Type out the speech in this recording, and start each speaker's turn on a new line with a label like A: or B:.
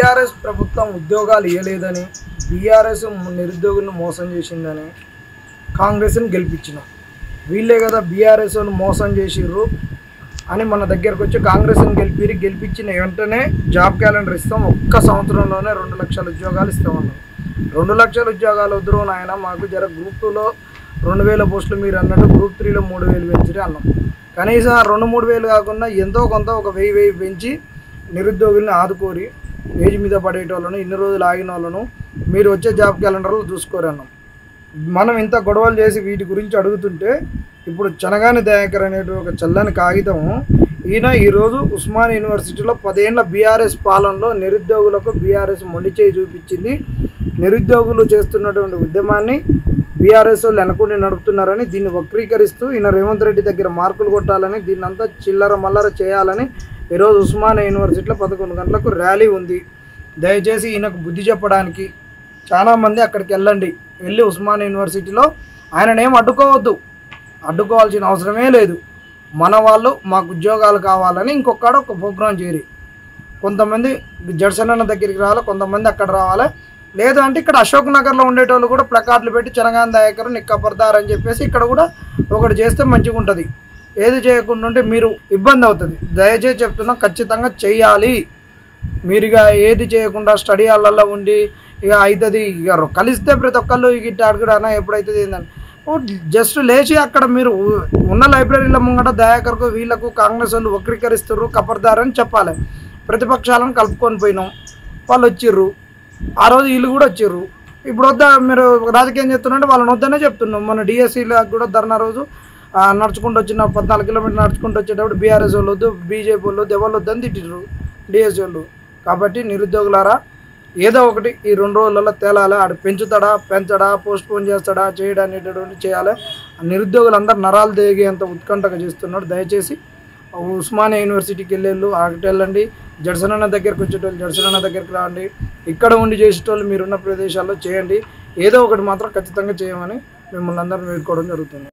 A: BRS ప్రభుత్వం ఉద్యోగాలు ఇవ్వలేదని, బీఆర్ఎస్ నిరుద్యోగులను మోసం చేసిందని కాంగ్రెస్ని గెలిపించినాం. వీళ్ళే కదా బీఆర్ఎస్ వాళ్ళు మోసం చేసిర్రు అని మన దగ్గరకు వచ్చి కాంగ్రెస్ని గెలిపించిన వెంటనే జాబ్ క్యాలెండర్ ఇస్తాం, ఒక్క సంవత్సరంలోనే 2 లక్షల ఉద్యోగాలు ఇస్తామన్నాం. 2 లక్షల ఉద్యోగాలు వద్దురు నాయన, మాకు జర గ్రూప్ 2లో 2000 పోస్టులు మీరు అన్నట్టు గ్రూప్ 3లో 3000 పెంచితే అన్నాం. కనీసం 2-3 వేలు కాకుండా ఎంతో కొంత ఒక 1000 పెంచి నిరుద్యోగుల్ని ఆదుకోరి, ఏజ్ మీద పడేటోళ్ళను, ఇన్ని రోజులు ఆగిన వాళ్ళను మీరు వచ్చే జాబ్ క్యాలెండర్లో చూసుకోరన్నాం. మనం ఇంత గొడవలు చేసి వీటి గురించి అడుగుతుంటే ఇప్పుడు చనగాని దయాకర్ అనేటువంటి ఒక చల్లని కాగితము ఈయన ఈరోజు ఉస్మానియా యూనివర్సిటీలో 10 ఏళ్ల బీఆర్ఎస్ పాలనలో నిరుద్యోగులకు బీఆర్ఎస్ మొండిచేయి చూపించింది, నిరుద్యోగులు చేస్తున్నటువంటి ఉద్యమాన్ని బీఆర్ఎస్ వాళ్ళు వెనకుండి నడుపుతున్నారని దీన్ని వక్రీకరిస్తూ ఈయన రేవంత్ రెడ్డి దగ్గర మార్కులు కొట్టాలని, దీన్ని అంతా చిల్లర మల్లర చేయాలని ఈరోజు ఉస్మానియా యూనివర్సిటీలో 11 గంటలకు ర్యాలీ ఉంది. దయచేసి ఈయనకు బుద్ధి చెప్పడానికి చాలామంది అక్కడికి వెళ్ళి ఉస్మానియా యూనివర్సిటీలో ఆయననేం అడ్డుకోవాల్సిన అవసరమే లేదు. మన వాళ్ళు మాకు ఉద్యోగాలు కావాలని ఇంకొకడ ఒక ప్రోగ్రాం చేరి కొంతమంది జడ్సన్ దగ్గరికి రావాలి, కొంతమంది అక్కడ రావాలి. లేదు అంటే ఇక్కడ అశోక్ నగర్లో ఉండేటోళ్ళు కూడా ప్లకార్డులు పెట్టి చనగాని దయాకర్ నిక్కపడతారు అని చెప్పేసి ఇక్కడ కూడా ఒకటి చేస్తే మంచిగా ఉంటుంది. ఏది చేయకుండా ఉంటే మీరు ఇబ్బంది అవుతుంది. దయచేసి చెప్తున్నాం, ఖచ్చితంగా చెయ్యాలి. మీరు ఇక ఏది చేయకుండా స్టడీ హాల్లో ఉండి ఇక అవుతుంది, ఇక కలిస్తే ప్రతి ఒక్కళ్ళు ఇట్లా అడుగుడానా ఎప్పుడైతుంది ఏందని జస్ట్ లేచి అక్కడ మీరు ఉన్న లైబ్రరీల ముంగట దయాకర్కు వీళ్ళకు కాంగ్రెస్ వాళ్ళు వక్రీకరిస్తారు, కపర్దారని చెప్పాలి. ప్రతిపక్షాలను కలుపుకొని పోయినాం, వాళ్ళు వచ్చిర్రు, ఆ రోజు వీళ్ళు కూడా వచ్చిర్రు. ఇప్పుడు వద్ద మీరు రాజకీయం చేస్తున్నారంటే వాళ్ళని వద్దనే చెప్తున్నాం. మన డిఎస్సీలకు కూడా ధర్నా రోజు నడుచుకుంటూ వచ్చిన 14 కిలోమీటర్లు నడుచుకుంటూ వచ్చేటప్పుడు బీఆర్ఎస్ వాళ్ళు వద్దు, బీజేపీ వాళ్ళు వద్దు, ఎవరు వద్దని తిట్టిర్రు డిఎస్సీ వాళ్ళు. కాబట్టి నిరుద్యోగులారా ఏదో ఒకటి ఈ 2 రోజులలో తేలాలి. ఆడు పెంచడా పోస్ట్ పోన్ చేస్తాడా చేయడా అనేటటువంటి చేయాలి. నిరుద్యోగులందరూ నరాలు దేగేంత ఉత్కంఠగా చేస్తున్నాడు. దయచేసి ఉస్మానియా యూనివర్సిటీకి వెళ్ళండి, జడ్సన్ అన్న దగ్గరికి వచ్చేటోళ్ళు జడ్సన్ అన్న దగ్గరికి రాండి, ఇక్కడ ఉండి చేసేటోళ్ళు మీరున్న ప్రదేశాల్లో చేయండి. ఏదో ఒకటి మాత్రం ఖచ్చితంగా చేయమని మిమ్మల్ని అందరూ వేడుకోవడం జరుగుతుంది.